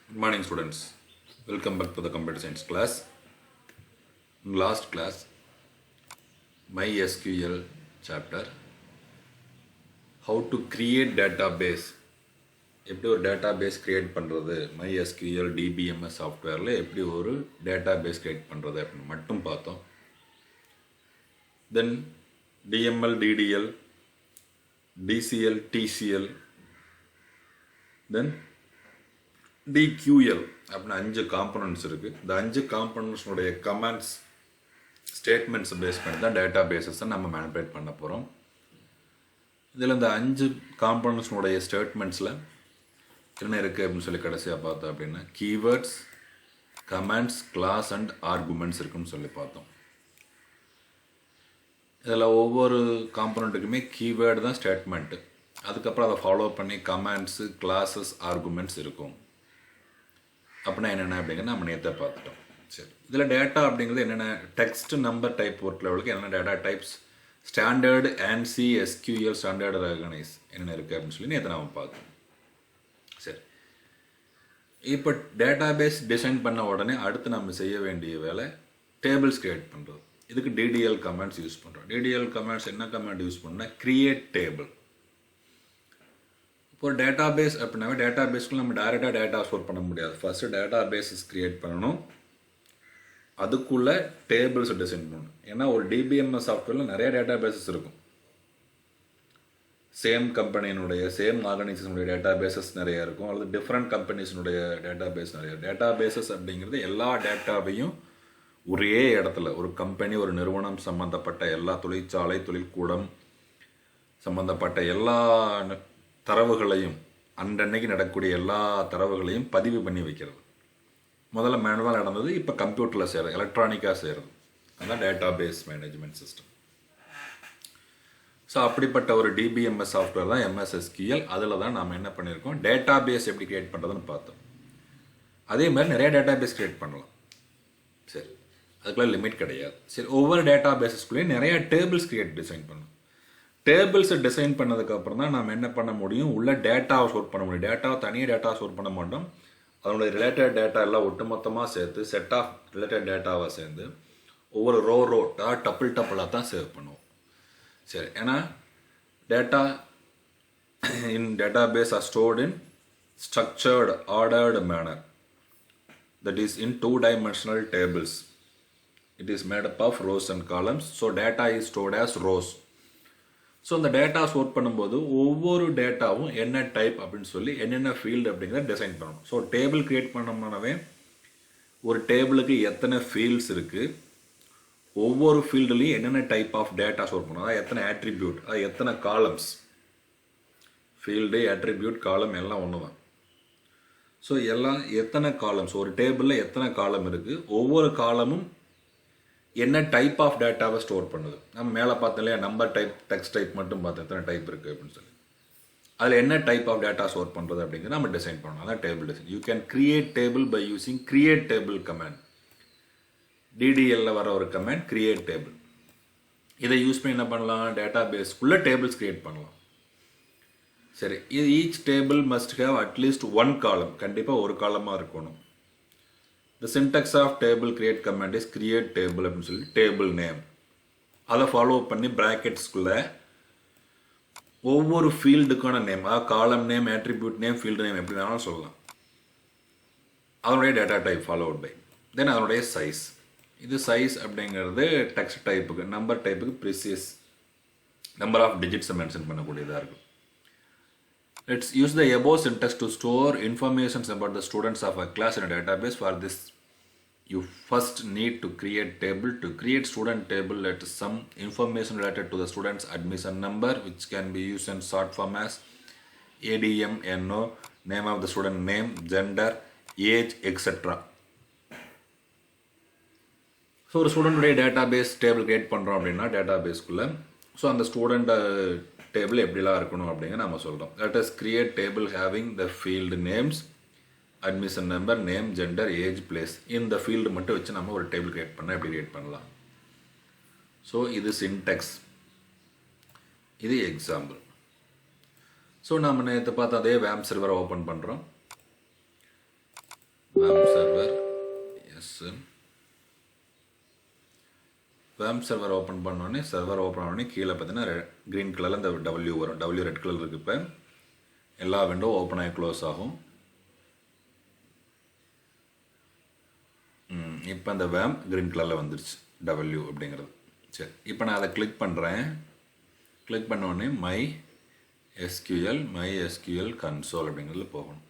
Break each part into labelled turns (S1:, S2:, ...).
S1: Good morning, students. Welcome back to the computer science class. In last class, MySQL chapter, how to create database. எப்படி ஒரு database create பண்ணுறது, MySQL DBMS சாஃப்ட்வேரில் எப்படி ஒரு database create பண்ணுறது அப்படின்னு மட்டும் பார்த்தோம். Then DML, DDL, DCL, TCL, then DQL அப்படின்னு 5 காம்பனன்ட்ஸ் இருக்குது. இந்த 5 காம்பனன்ட்ஸ்னுடைய கமாண்ட்ஸ் ஸ்டேட்மெண்ட்ஸ் பேஸ் பண்ணி தான் டேட்டா பேஸஸை நம்ம மேனிபுலேட் பண்ண போகிறோம். இதில் இந்த 5 காம்பனன்ட்ஸ்னுடைய ஸ்டேட்மெண்ட்ஸில் என்ன இருக்குது அப்படின்னு சொல்லி கடைசியாக பார்த்தோம் அப்படின்னா keywords, commands, class and arguments இருக்குன்னு சொல்லி பார்த்தோம். இதில் ஒவ்வொரு காம்பனண்ட்டுக்குமே கீவேர்டு தான் ஸ்டேட்மெண்ட்டு. அதுக்கப்புறம் அதை ஃபாலோ பண்ணி கமாண்ட்ஸு, கிளாஸஸ், ஆர்குமெண்ட்ஸ் இருக்கும். அப்படின்னா என்னென்ன அப்படிங்கிறது நம்ம நேற்று பார்த்துட்டோம். சரி, இதில் டேட்டா அப்படிங்கிறது என்னென்ன டெக்ஸ்ட், நம்பர், டைப் ஒர்க் லெவலுக்கு என்னென்ன data types, standard ANSI, SQL, standard recognise என்னென்ன இருக்குது அப்படின்னு சொல்லி நேற்று நம்ம பார்த்தோம். சரி, இப்போ டேட்டா பேஸ் டிசைன் பண்ண உடனே அடுத்து நம்ம செய்ய வேண்டிய வேலை டேபிள்ஸ் கிரியேட் பண்ணுறது. இதுக்கு DDL கமாண்ட்ஸ் யூஸ் பண்ணுறோம். DDL கமாண்ட்ஸ் என்ன கமாண்ட் யூஸ் பண்ணால் கிரியேட் டேபிள். இப்போ ஒரு டேட்டா பேஸ் அப்படின்னாவே டேட்டா பேஸ்க்குள்ள நம்ம டைரெக்டாக டேட்டா ஸ்டோர் பண்ண முடியாது. ஃபஸ்ட்டு டேட்டா பேஸஸ் க்ரியேட் பண்ணணும், அதுக்குள்ளே டேபிள்ஸ் டிசைன் பண்ணணும். ஏன்னா ஒரு DBMS சாஃப்ட்வேரில் நிறைய டேட்டா பேஸஸ் இருக்கும். சேம் கம்பெனியினுடைய சேம் ஆர்கனைசேஷனுடைய டேட்டா பேஸஸ் நிறைய இருக்கும், அல்லது டிஃப்ரெண்ட் கம்பெனிஸினுடைய டேட்டா பேஸ் நிறைய. டேட்டா பேஸஸ் அப்படிங்கிறது எல்லா டேட்டாவையும் ஒரே இடத்துல ஒரு கம்பெனி, ஒரு நிறுவனம் சம்மந்தப்பட்ட எல்லா தொழிற்சாலை, தொழிற்கூடம் சம்மந்தப்பட்ட எல்லா தரவுகளையும், அன்றன்னைக்கு நடக்கக்கூடிய எல்லா தரவுகளையும் பதிவு பண்ணி வைக்கிறது. முதல்ல மேனுவலாக நடந்தது, இப்போ கம்ப்யூட்டரில் செய்கிறது, எலக்ட்ரானிக்காக செய்கிறது. அதுதான் database management system. So அப்படிப்பட்ட ஒரு DBMS சாஃப்ட்வேர் தான் MS SQL. அதில் தான் நாம் என்ன பண்ணியிருக்கோம், டேட்டா பேஸ் எப்படி கிரியேட் பண்ணுறதுன்னு பார்த்தோம். அதே மாதிரி நிறைய டேட்டா பேஸ் கிரியேட் பண்ணலாம். சரி, அதுக்குள்ள லிமிட் கிடையாது. சரி, ஒவ்வொரு டேட்டா பேஸஸ்குள்ளேயும் நிறைய டேபிள்ஸ் கிரியேட் டிசைன் பண்ணணும். டேபிள்ஸை டிசைன் பண்ணதுக்கப்புறம் தான் நம்ம என்ன பண்ண முடியும், உள்ள டேட்டாவை ஸ்டோர் பண்ண முடியும். டேட்டாவை தனியாக டேட்டா ஸ்டோர் பண்ண மாட்டோம், அதனுடைய ரிலேட்டட் டேட்டா எல்லாம் ஒட்டுமொத்தமாக சேர்த்து செட் ஆஃப் ரிலேட்டட் டேட்டாவை சேர்ந்து ஒவ்வொரு ரோ டப்பிளாக தான் சேவ் பண்ணுவோம். சரி, ஏன்னா data in database are stored in structured ordered manner, that is in 2-dimensional tables. It is made up of rows and columns. So data is stored as rows. So அந்த data store பண்ணும்போது ஒவ்வொரு டேட்டாவும் என்ன type அப்படின்னு சொல்லி என்னென்ன field அப்படிங்கிறத design பண்ணணும். ஸோ டேபிள் கிரியேட் பண்ணோம்னாவே ஒரு டேபிளுக்கு எத்தனை ஃபீல்ட்ஸ் இருக்குது, ஒவ்வொரு ஃபீல்டுலேயும் என்னென்ன டைப் ஆஃப் டேட்டா ஸ்டோர் பண்ணணும், அதாவது எத்தனை ஆட்ரிபியூட், அது எத்தனை காலம்ஸ், ஃபீல்டு, ஆட்ரிபியூட், காலம் எல்லாம் ஒன்று தான். ஸோ எல்லாம் எத்தனை காலம்ஸ், ஒரு டேபிளில் எத்தனை காலம் இருக்குது, ஒவ்வொரு காலமும் என்ன டைப் ஆஃப் டேட்டாவை ஸ்டோர் பண்ணுது. நம்ம மேலே பார்த்தோம் இல்லையா, நம்பர் டைப், டெக்ஸ்ட் டைப் மட்டும் பார்த்தோம் எத்தனை டைப் இருக்குது அப்படின்னு சொல்லி. அதில் என்ன டைப் ஆஃப் டேட்டா ஸ்டோர் பண்ணுறது அப்படிங்கிறத நம்ம டிசைன் பண்ணணும். அதான் table design. You can create table by using create table command. DDLல வர ஒரு கமாண்ட் கிரியேட் டேபிள். இதை யூஸ் பண்ணி என்ன பண்ணலாம், டேட்டா பேஸ்க்குள்ளே டேபிள்ஸ் கிரியேட் பண்ணலாம். சரி, இது each table must have at least 1 காலம், கண்டிப்பாக ஒரு காலமாக இருக்கணும். The syntax of table create command is create table அப்படின்னு சொல்லி டேபிள் நேம் அதை ஃபாலோ பண்ணி ப்ராக்கெட்ஸ்குள்ளே ஒவ்வொரு ஃபீல்டுக்கான நேம், அதாவது column name, attribute name, field name எப்படி வேணாலும் சொல்லலாம். அதனுடைய data type followed by then அதனுடைய சைஸ். இது சைஸ் அப்படிங்கிறது டெக்ஸ்ட் டைப்புக்கு, நம்பர் டைப்புக்கு ப்ரிசியஸ் நம்பர் ஆஃப் டிஜிட்ஸை மென்ஷன் பண்ணக்கூடியதாக இருக்கும். Let's use the above syntax to store information about the students of a class in a database. For this, you first need to create table. To create student table, let some information related to the student's admission number, which can be used in short form as ADM, NO, name of the student, name, gender, age, etc. So ஒரு ஸ்டூடெண்ட்டுடைய data base table create பண்ணுறோம் அப்படின்னா data பேஸ்க்குள்ளே so அந்த student table எப்படிலாம் இருக்கணும் அப்படிங்க நம்ம சொல்கிறோம். Let us create table having the field names, admission number, name, gender, age, place. இந்த ஃபீல்டு மட்டும் வச்சு நம்ம ஒரு டேபிள் கிரியேட் பண்ணால் எப்படி கிரியேட் பண்ணலாம். ஸோ இது சின்டெக்ஸ், இது எக்ஸாம்பிள். ஸோ நம்ம நேற்று பார்த்து அதே வேம் சர்வரை ஓப்பன் பண்ணுறோம். வேம் சர்வர் ஓப்பன் பண்ணோடனே சர்வர் ஓப்பன் ஆனோடனே கீழே பார்த்தீங்கன்னா க்ரீன் கலரில் இந்த டபிள்யூ வரும். டபிள்யூ ரெட் கலர் இருக்குது. இப்போ எல்லா விண்டோ ஓப்பன் ஆகி க்ளோஸ் ஆகும். இப்போ அந்த வேம் க்ரீன் கலரில் வந்துருச்சு டபிள்யூ அப்படிங்கிறது. சரி, இப்போ நான் அதை கிளிக் பண்ணுறேன். கிளிக் பண்ணோடனே மை எஸ்கியூஎல் கன்சோல் அப்படிங்கிறதுல போகணும்.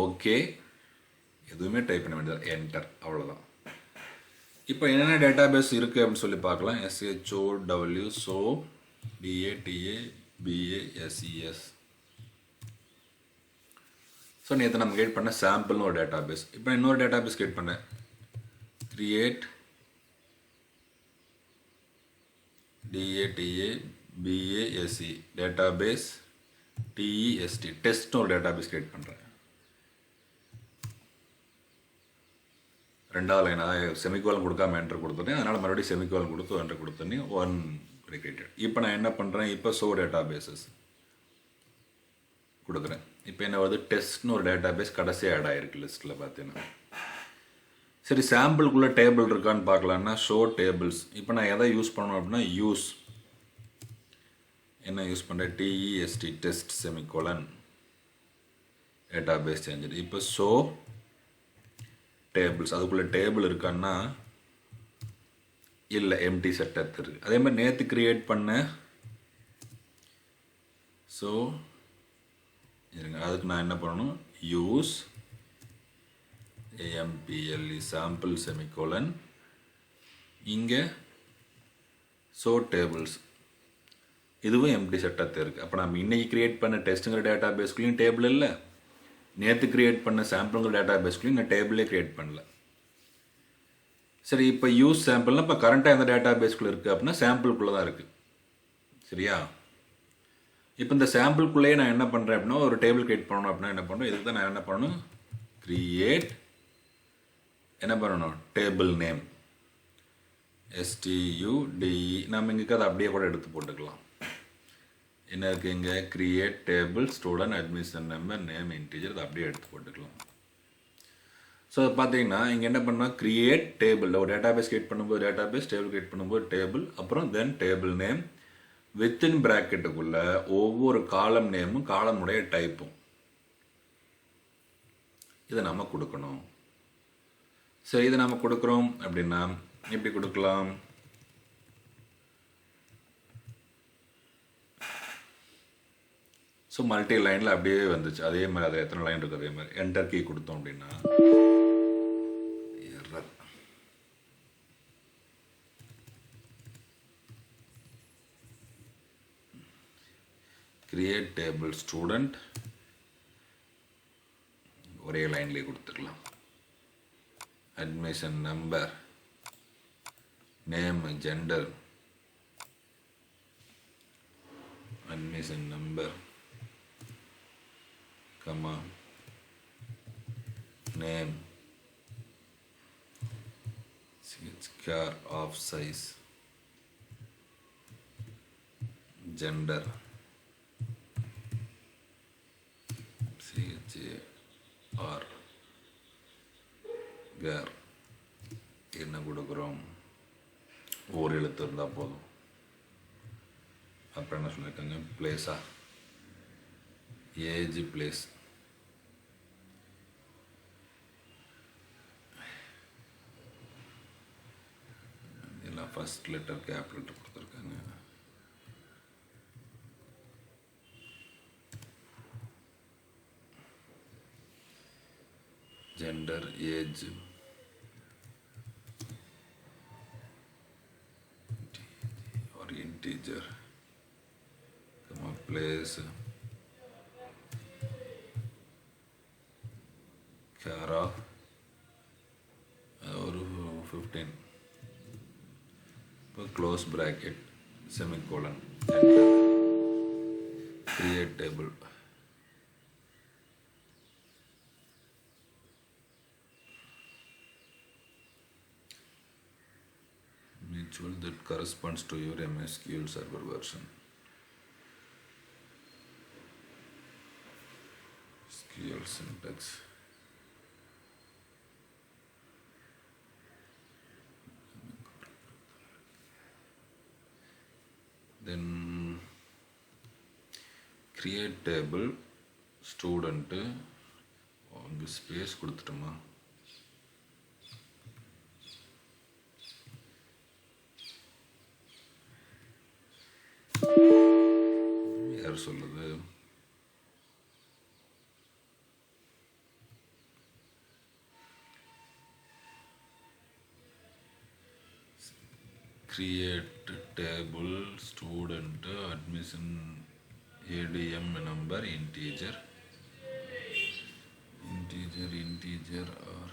S1: ஓகே, எதுவுமே டைப் பண்ண வேண்டியது, என்டர், அவ்வளோதான். இப்போ என்னென்ன டேட்டா பேஸ் இருக்குது அப்படின்னு சொல்லி பார்க்கலாம். SHOW so DATABASES. ஸோ நேற்று நம்ம கிரியேட் பண்ண சாம்பிள்னு ஒரு டேட்டா பேஸ். இப்போ இன்னொரு டேட்டா பேஸ் கிரியேட் பண்ணேன். Create DATABASE database TEST டெஸ்ட்னு ஒரு டேட்டா பேஸ் கிரியேட் பண்ணுறேன். ரெண்டாவது லைன் அதாவது செமிகோலன் கொடுக்காம என்ட்ரு கொடுத்துட்டேன். அதனால் மறுபடியும் செமிகோலன் கொடுத்து என்ட்ரு கொடுத்தோன்னே ஒன் கிரியேட்டட். இப்போ நான் என்ன பண்ணுறேன், இப்போ ஷோ டேட்டா பேஸஸ் கொடுக்குறேன். இப்போ என்ன வருது, டெஸ்ட்னு ஒரு டேட்டா பேஸ் கடைசியாக ஆட் ஆகிருக்கு லிஸ்ட்டில் பார்த்தீங்கன்னா. சரி, சாம்பிளுக்குள்ளே டேபிள் இருக்கான்னு பார்க்கலான்னா ஷோ டேபிள்ஸ். இப்போ நான் எதை யூஸ் பண்ணணும் அப்படின்னா யூஸ் என்ன யூஸ் பண்ணுறேன், TEST test semicolon database change. இப்போ ஷோ டேபிள்ஸ், அதுக்குள்ளே டேபிள் இருக்கான்னா இல்லை, எம்டி செட்டப் இருக்குது. அதே மாதிரி நேற்று கிரியேட் பண்ண ஸோ இருங்க, அதுக்கு நான் என்ன பண்ணணும், யூஸ் AMPLE சாம்பிள் செமிகோலன் இங்கே ஸோ டேபிள்ஸ், இதுவும் எம்டி செட்டப் இருக்குது. அப்போ நம்ம இன்றைக்கி கிரியேட் பண்ண டெஸ்ட்டுங்கிற டேட்டா பேஸ்க்குள்ளேயும் டேபிள் இல்லை, நேற்று கிரியேட் பண்ண சாம்பிளுங்கிற டேட்டா பேஸ்க்குள்ளேயும் நான் டேபிளே கிரியேட் பண்ணல. சரி, இப்போ யூஸ் சாம்பிள்னா இப்போ கரண்ட்டாக எந்த டேட்டா பேஸ்க்குள்ளே இருக்குது அப்படின்னா சாம்பிளுக்குள்ளே தான் இருக்குது. சரியா, இப்போ இந்த சாம்பிளுக்குள்ளேயே நான் என்ன பண்ணுறேன் அப்படின்னா ஒரு டேபிள் கிரியேட் பண்ணணும் அப்படின்னா என்ன பண்ணணும், இதுக்கு தான் நான் என்ன பண்ணணும், கிரியேட் என்ன பண்ணணும், டேபிள் நேம் STUDE. நம்ம இங்கே அதை அப்படியே கூட எடுத்து போட்டுக்கலாம். என்ன இருக்குது இங்கே, create table student admission number name integer, அதை அப்படியே எடுத்து போட்டுக்கலாம். ஸோ பார்த்தீங்கன்னா இங்கே என்ன பண்ணால் கிரியேட் டேபிள், ஒரு டேட்டா பேஸ் கிரியேட் பண்ணும்போது டேட்டா பேஸ், டேபிள் கிரியேட் பண்ணும்போது டேபிள், அப்புறம் தென் டேபிள் நேம் வித்தின் ப்ராக்கெட்டுக்குள்ள ஒவ்வொரு காலம் நேமும் காலமுடைய டைப்பும் இதை நம்ம கொடுக்கணும். சரி, இதை நம்ம கொடுக்குறோம் அப்படின்னா எப்படி கொடுக்கலாம், ஸோ மல்டி லைனில் அப்படியே வந்துச்சு. அதே மாதிரி அது எத்தனை லைன் இருக்குது அதே மாதிரி என்டர் கீ கொடுத்தோம் அப்படின்னா எரர். கிரியேட் டேபிள் ஸ்டூடெண்ட் ஒரே லைன்லேயே கொடுத்துக்கலாம். Admission number, name, gender, admission number, comma, name, char of size, gender, CHAR, gar. என்ன கொடுக்குறோம், ஒரு எழுத்து இருந்தால் போதும். அப்புறம் என்ன சொல்லியிருக்காங்க, பிளேஸா, ஏஜ், பிளேஸ், எல்லாம் ஃபர்ஸ்ட் லெட்டர் கேப் லெட்டர் கொடுத்துருக்காங்க. ஜெண்டர், ஏஜ், ஒரு இன்டீஜர், பிளேஸ், கேர் ஆஃப் ஒரு 15, இப்போ close bracket semicolon, create table. Mutual that corresponds to your MySQL server version. SQL syntax. create table student அங்கே ஸ்பேஸ் கொடுத்துட்டோமா? யார் சொல்லுது? create table student admission ADM number integer or